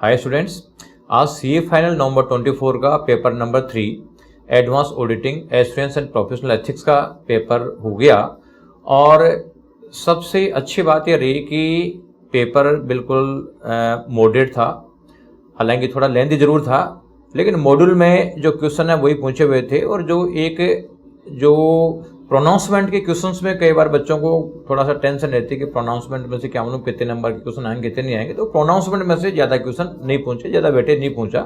Hi students, आज CA final नवंबर 24 का paper number 3 advance auditing assurance and professional ethics का paper हो गया। और सबसे अच्छी बात यह रही कि पेपर बिल्कुल मॉडरेट था। हालांकि थोड़ा लेंथी जरूर था, लेकिन मॉड्यूल में जो क्वेश्चन है वही पूछे हुए थे। और जो प्रोनाउंसमेंट के क्वेश्चंस में कई बार बच्चों को थोड़ा सा टेंशन रहती है कि प्रोनाउंसमेंट में से क्या मालूम कितने नंबर के क्वेश्चन आएंगे कितने नहीं आएंगे। तो प्रोनाउंसमेंट में से ज़्यादा क्वेश्चन नहीं पूछे, ज़्यादा वेटेज नहीं पूछा।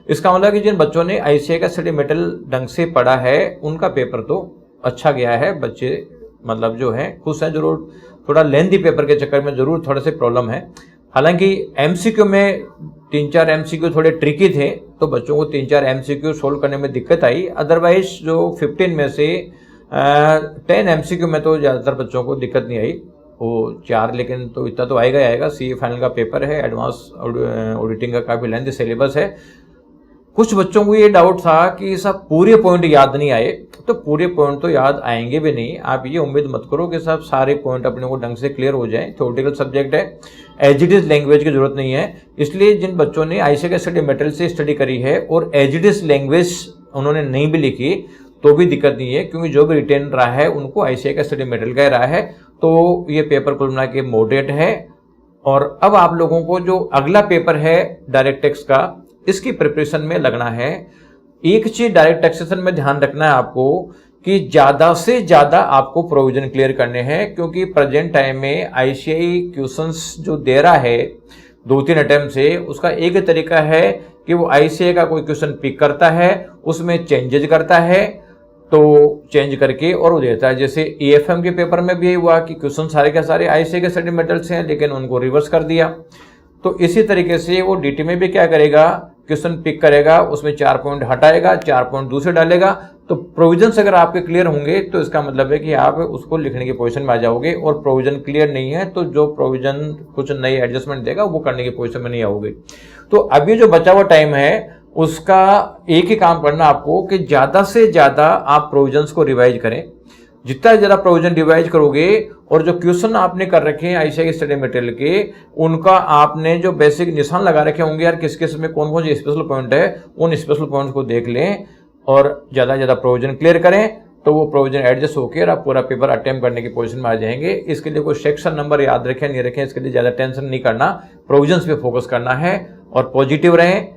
इसका मतलब कि जिन बच्चों ने आईसीए का स्टडी मटेरियल ढंग से पढ़ा है उनका पेपर तो अच्छा गया है। बच्चे मतलब जो है खुश हैं। जरूर थोड़ा लेंथी पेपर के चक्कर में जरूर थोड़े से प्रॉब्लम है। हालांकि एमसीक्यू में 3-4 एमसीक्यू थोड़े ट्रिकी थे, तो बच्चों को 3-4 एमसीक्यू सोल्व करने में दिक्कत आई। अदरवाइज जो 15 में से 10 एमसीक्यू में तो ज़्यादातर बच्चों को दिक्कत नहीं आई। वो 4 लेकिन तो इतना तो आएगा ही आएगा। सीए फाइनल का पेपर है, एडवांस ऑडिटिंग का काफ़ी लेंथी सिलेबस है। कुछ बच्चों को ये डाउट था कि सब पूरे पॉइंट याद नहीं आए, तो पूरे पॉइंट तो याद आएंगे भी नहीं। आप ये उम्मीद मत करो कि सब सारे पॉइंट अपने को ढंग से क्लियर हो जाएं। थ्योरेटिकल सब्जेक्ट है, एज इट इज लैंग्वेज की जरूरत नहीं है। इसलिए जिन बच्चों ने आईसीए का स्टडी मटेरियल से स्टडी करी है और एज इट इज लैंग्वेज उन्होंने नहीं भी लिखी तो भी दिक्कत नहीं है, क्योंकि जो भी रिटेन रहा है उनको आईसीए का स्टडी मटेरियल का रहा है। तो ये पेपर कुल मिला के मॉडरेट है। और अब आप लोगों को जो अगला पेपर है डायरेक्ट टैक्स का, इसकी प्रिपरेशन में लगना है। एक चीज डायरेक्ट टैक्सेशन में ध्यान रखना है आपको कि ज्यादा से ज्यादा आपको प्रोविजन क्लियर करने हैं, क्योंकि प्रेजेंट टाइम में आईसीआई क्वेश्चंस जो दे रहा है 2-3 अटेम्प्ट से, उसका एक तरीका है कि वो आईसीआई का कोई क्वेश्चन पिक करता है, उसमें चेंजेज करता है, तो चेंज करके और वो देता है। जैसे एएफएम के पेपर में भी यही हुआ कि क्वेश्चन सारे के सारे आईसीआई के स्टडी मटेरियल हैं, लेकिन उनको रिवर्स कर दिया। तो इसी तरीके से वो डीटी में भी क्या करेगा, क्वेश्चन पिक करेगा, उसमें 4 पॉइंट हटाएगा, 4 पॉइंट दूसरे डालेगा। तो प्रोविजन अगर आपके क्लियर होंगे तो इसका मतलब है कि आप उसको लिखने की पोजीशन में आ जाओगे। और प्रोविजन क्लियर नहीं है तो जो प्रोविजन कुछ नई एडजस्टमेंट देगा वो करने की पोजीशन में नहीं आओगे। तो अभी जो बचा हुआ टाइम है उसका एक ही काम करना आपको कि ज्यादा से ज्यादा आप प्रोविजंस को रिवाइज करें। जितना ज्यादा प्रोविजन रिवाइज करोगे और जो क्वेश्चन आपने कर रखे हैं आईसीआई के स्टडी मटेरियल के, उनका आपने जो बेसिक निशान लगा रखे होंगे यार किस किस में कौन कौन से स्पेशल पॉइंट है, उन स्पेशल पॉइंट्स को देख लें और ज्यादा ज्यादा प्रोविजन क्लियर करें। तो वो प्रोविजन एडजस्ट होकर आप पूरा पेपर अटेम्प्ट करने की पोजीशन में आ जाएंगे। इसके लिए कोई सेक्शन नंबर याद रखें नहीं रखें, इसके लिए ज्यादा टेंशन नहीं करना, प्रोविजंस पे फोकस करना है और पॉजिटिव रहें।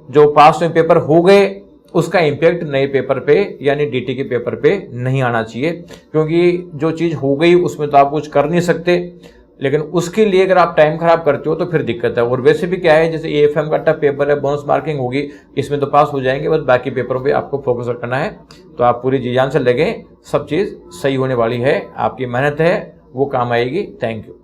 जो पास में पेपर हो गए उसका इंपैक्ट नए पेपर पे यानी डीटी के पेपर पे नहीं आना चाहिए, क्योंकि जो चीज हो गई उसमें तो आप कुछ कर नहीं सकते। लेकिन उसके लिए अगर आप टाइम खराब करते हो तो फिर दिक्कत है। और वैसे भी क्या है, जैसे एएफएम का टफ पेपर है, बोनस मार्किंग होगी, इसमें तो पास हो जाएंगे, बस बाकी पेपरों पे आपको फोकस करना है। तो आप पूरी जी जान से लगे, सब चीज सही होने वाली है। आपकी मेहनत है वो काम आएगी। Thank you.